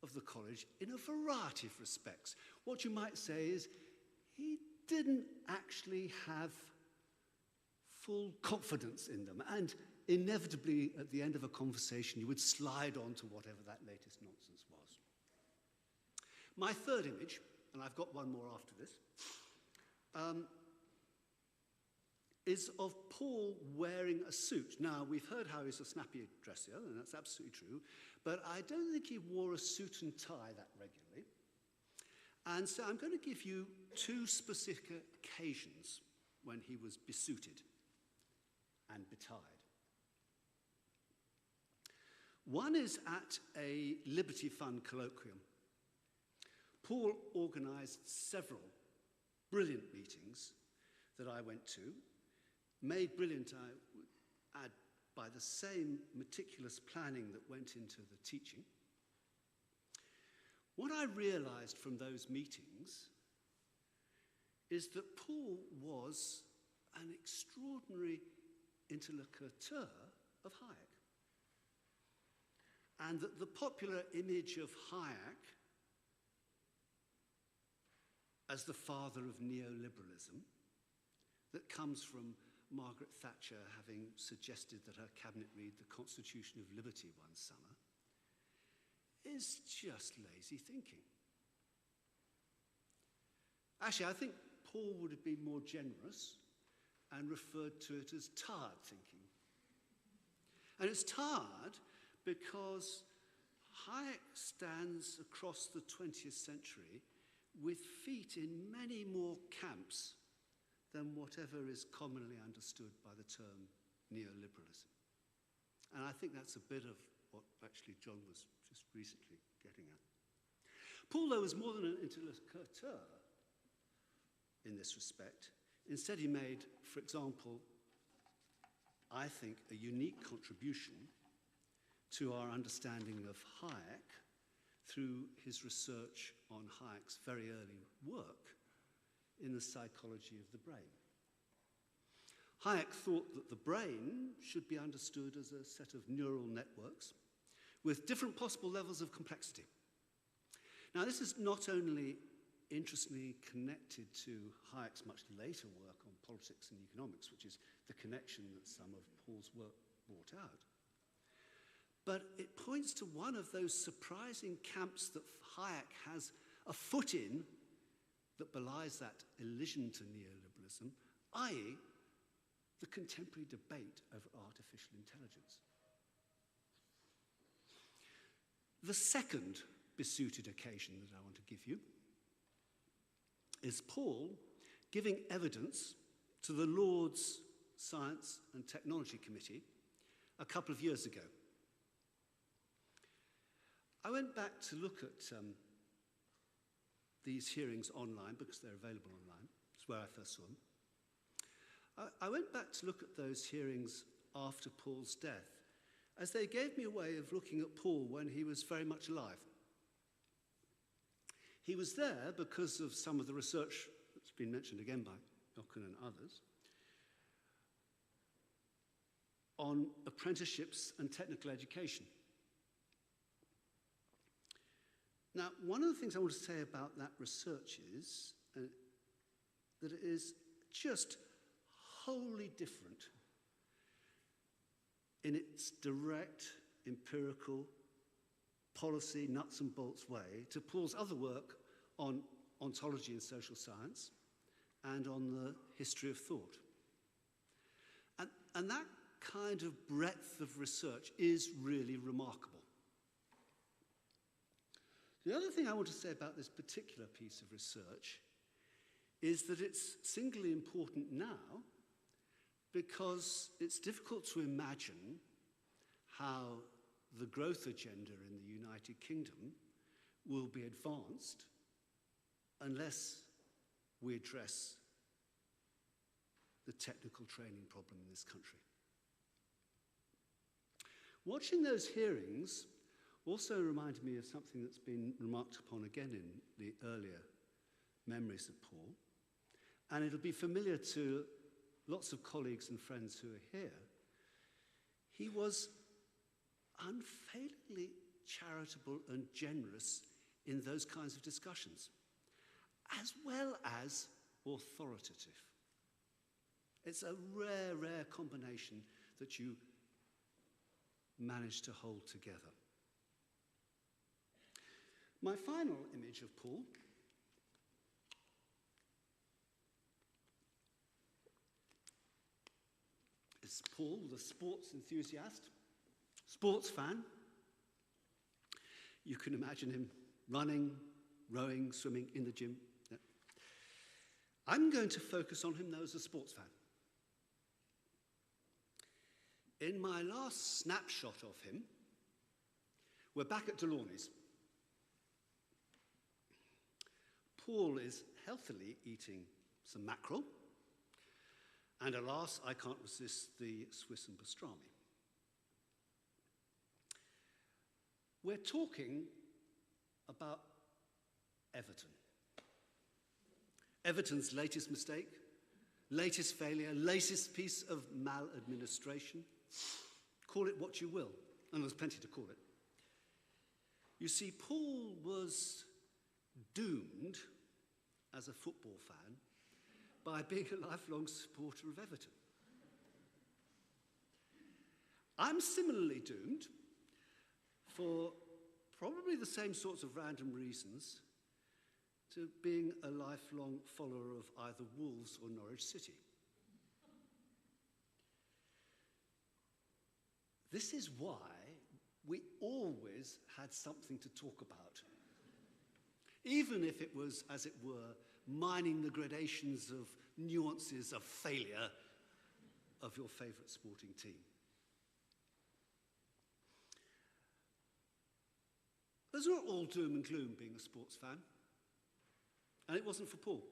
of the college in a variety of respects. What you might say is he didn't actually have full confidence in them, and inevitably at the end of a conversation you would slide on to whatever that latest nonsense was. My third image, and I've got one more after this, is of Paul wearing a suit. Now, we've heard how he's a snappy dresser, and that's absolutely true, but I don't think he wore a suit and tie that regularly. And so I'm going to give you two specific occasions when he was besuited and betied. One is at a Liberty Fund colloquium. Paul organised several brilliant meetings that I went to, made brilliant, I would add, by the same meticulous planning that went into the teaching. What I realised from those meetings is that Paul was an extraordinary interlocuteur of Hayek, and that the popular image of Hayek as the father of neoliberalism that comes from Margaret Thatcher having suggested that her cabinet read the Constitution of Liberty one summer is just lazy thinking. Actually, I think Paul would have been more generous and referred to it as tired thinking. And it's tired because Hayek stands across the 20th century with feet in many more camps than whatever is commonly understood by the term neoliberalism. And I think that's a bit of what actually John was just recently getting at. Paul, though, was more than an interlocutor in this respect. Instead, he made, for example, I think, a unique contribution to our understanding of Hayek through his research on Hayek's very early work in the psychology of the brain. Hayek thought that the brain should be understood as a set of neural networks with different possible levels of complexity. Now, this is not only interestingly connected to Hayek's much later work on politics and economics, which is the connection that some of Paul's work brought out, but it points to one of those surprising camps that Hayek has a foot in that belies that elision to neoliberalism, i.e., the contemporary debate over artificial intelligence. The second besuited occasion that I want to give you is Paul giving evidence to the Lord's Science and Technology Committee a couple of years ago. I went back to look at these hearings online because they're available online. That's where I first saw them. I went back to look at those hearings after Paul's death, as they gave me a way of looking at Paul when he was very much alive. He was there because of some of the research that's been mentioned again by Jochen and others on apprenticeships and technical education. Now, one of the things I want to say about that research is that it is just wholly different in its direct, empirical, policy, nuts and bolts way to Paul's other work on ontology and social science and on the history of thought. And that kind of breadth of research is really remarkable. The other thing I want to say about this particular piece of research is that it's singly important now because it's difficult to imagine how the growth agenda in the United Kingdom will be advanced unless we address the technical training problem in this country. Watching those hearings also reminded me of something that's been remarked upon again in the earlier memories of Paul, and it'll be familiar to lots of colleagues and friends who are here. He was unfailingly charitable and generous in those kinds of discussions, as well as authoritative. It's a rare, rare combination that you manage to hold together. My final image of Paul is Paul, the sports enthusiast, sports fan. You can imagine him running, rowing, swimming in the gym. Yeah. I'm going to focus on him, though, as a sports fan. In my last snapshot of him, we're back at Delaunay's. Paul is healthily eating some mackerel, and alas, I can't resist the Swiss and pastrami. We're talking about Everton. Everton's latest mistake, latest failure, latest piece of maladministration. Call it what you will, and there's plenty to call it. You see, Paul was doomed as a football fan by being a lifelong supporter of Everton. I'm similarly doomed for probably the same sorts of random reasons to being a lifelong follower of either Wolves or Norwich City. This is why we always had something to talk about. even if it was, as it were, mining the gradations of nuances of failure of your favourite sporting team. It's not all doom and gloom being a sports fan, and it wasn't for Paul.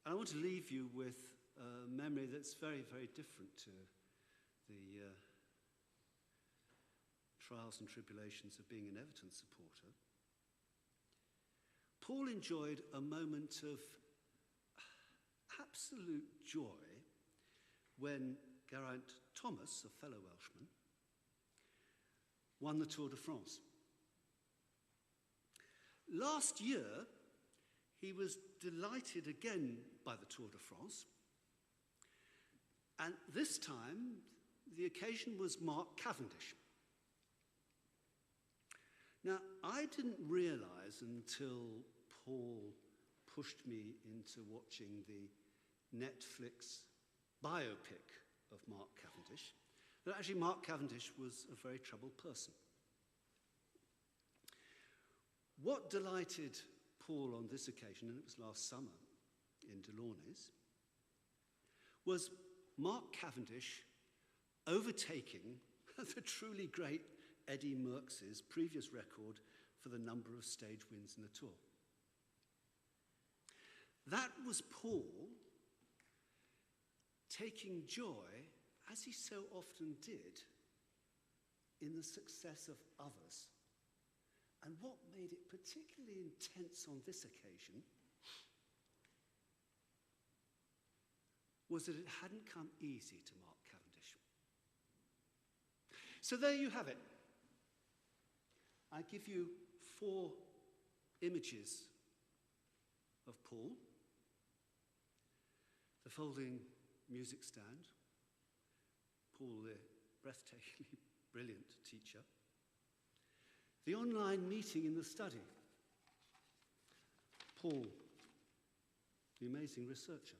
And I want to leave you with a memory that's very, very different to the trials and tribulations of being an Everton supporter. Paul enjoyed a moment of absolute joy when Geraint Thomas, a fellow Welshman, won the Tour de France. Last year, he was delighted again by the Tour de France, and this time the occasion was Mark Cavendish. Now, I didn't realise until Paul pushed me into watching the Netflix biopic of Mark Cavendish that actually Mark Cavendish was a very troubled person. What delighted Paul on this occasion, and it was last summer in Delaunay's, was Mark Cavendish overtaking the truly great Eddie Merckx's previous record for the number of stage wins in the Tour. That was Paul taking joy, as he so often did, in the success of others. And what made it particularly intense on this occasion was that it hadn't come easy to Mark Cavendish. So there you have it. I give you 4 images of Paul: the folding music stand, Paul the breathtakingly brilliant teacher, the online meeting in the study, Paul the amazing researcher,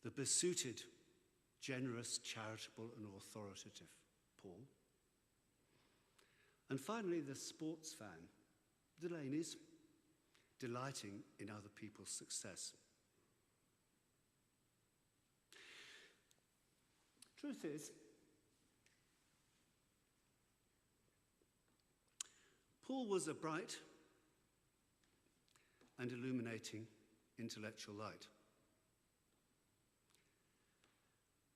the besuited, generous, charitable and authoritative Paul, and finally the sports fan, Delaney's, delighting in other people's success. Truth is, Paul was a bright and illuminating intellectual light.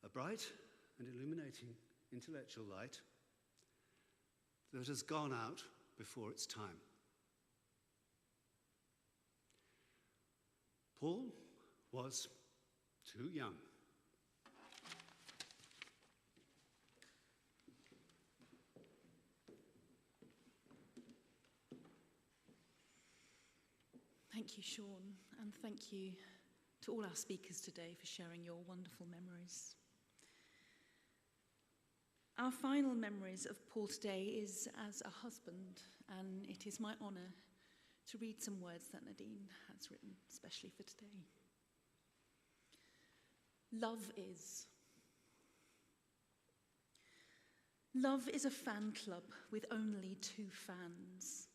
A bright and illuminating intellectual light that has gone out before its time. Paul was too young. Thank you, Sean, and thank you to all our speakers today for sharing your wonderful memories. Our final memories of Paul today is as a husband, and it is my honour to read some words that Nadine has written, especially for today. Love is. Love is a fan club with only 2 fans.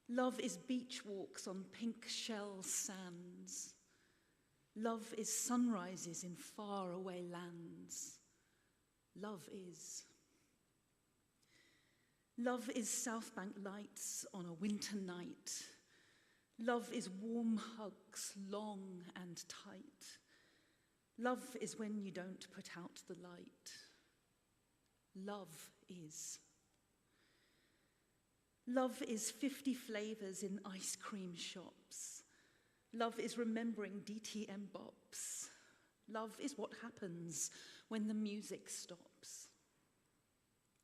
Love is beach walks on pink shell sands. Love is sunrises in faraway lands. Love is. Love is South Bank lights on a winter night. Love is warm hugs, long and tight. Love is when you don't put out the light. Love is. Love is 50 flavours in ice cream shops. Love is remembering DTM bops. Love is what happens when the music stops.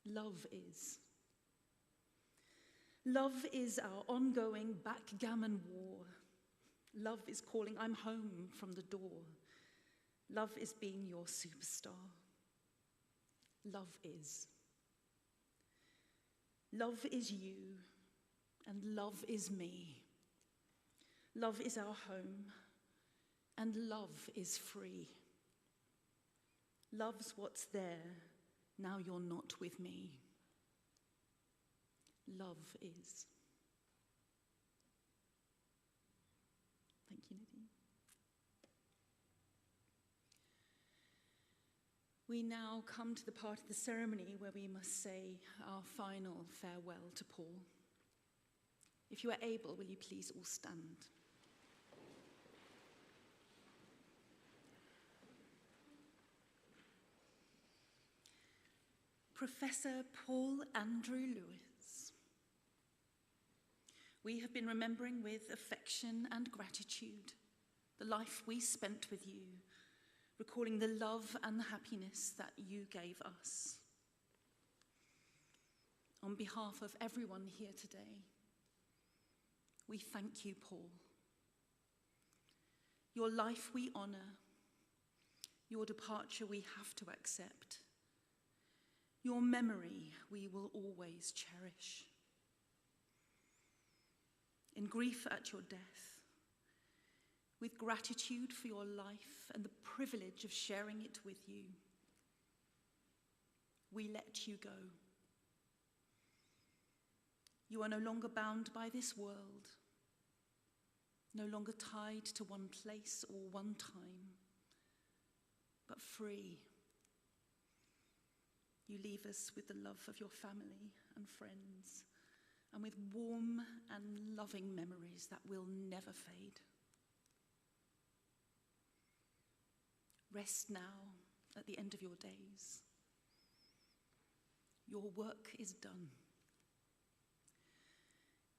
Love is. Love is our ongoing backgammon war. Love is calling, I'm home from the door. Love is being your superstar. Love is. Love is you, and love is me. Love is our home, and love is free. Love's what's there, now you're not with me. love is. Thank you, Nadine. We now come to the part of the ceremony where we must say our final farewell to Paul. If you are able, will you please all stand? Professor Paul Andrew Lewis, we have been remembering with affection and gratitude the life we spent with you, recalling the love and the happiness that you gave us. On behalf of everyone here today, we thank you, Paul. Your life we honour, your departure we have to accept. Your memory we will always cherish. In grief at your death, with gratitude for your life and the privilege of sharing it with you, we let you go. You are no longer bound by this world, no longer tied to one place or one time, but free. You leave us with the love of your family and friends, and with warm and loving memories that will never fade. Rest now at the end of your days. Your work is done.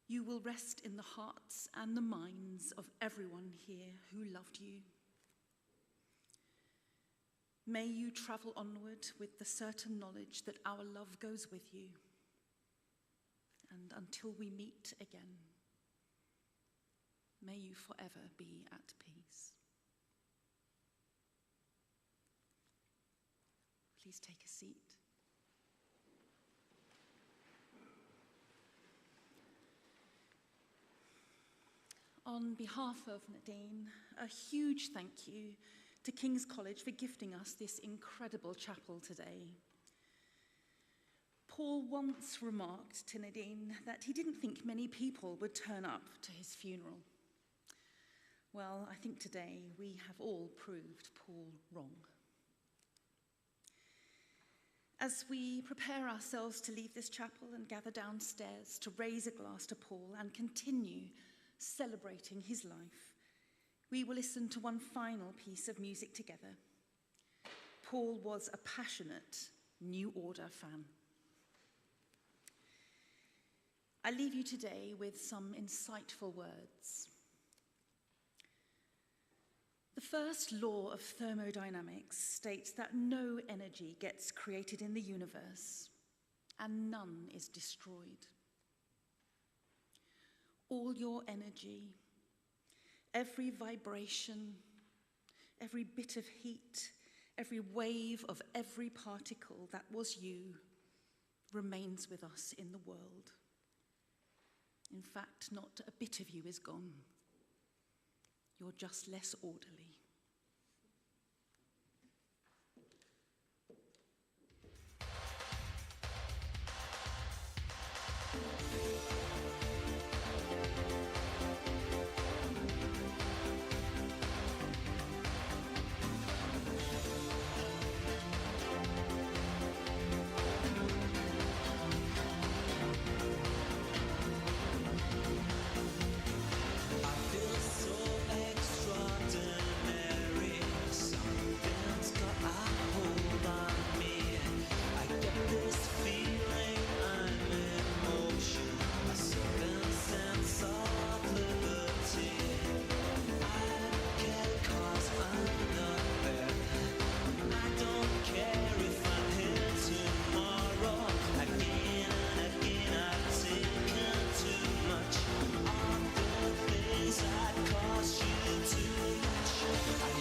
You will rest in the hearts and the minds of everyone here who loved you. May you travel onward with the certain knowledge that our love goes with you. And until we meet again, may you forever be at peace. Please take a seat. On behalf of Nadine, a huge thank you to King's College for gifting us this incredible chapel today. Paul once remarked to Nadine that he didn't think many people would turn up to his funeral. Well, I think today we have all proved Paul wrong. As we prepare ourselves to leave this chapel and gather downstairs to raise a glass to Paul and continue celebrating his life, we will listen to one final piece of music together. Paul was a passionate New Order fan. I leave you today with some insightful words. The first law of thermodynamics states that no energy gets created in the universe and none is destroyed. All your energy, every vibration, every bit of heat, every wave of every particle that was you remains with us in the world. In fact, not a bit of you is gone. You're just less orderly. I'd cost you too much.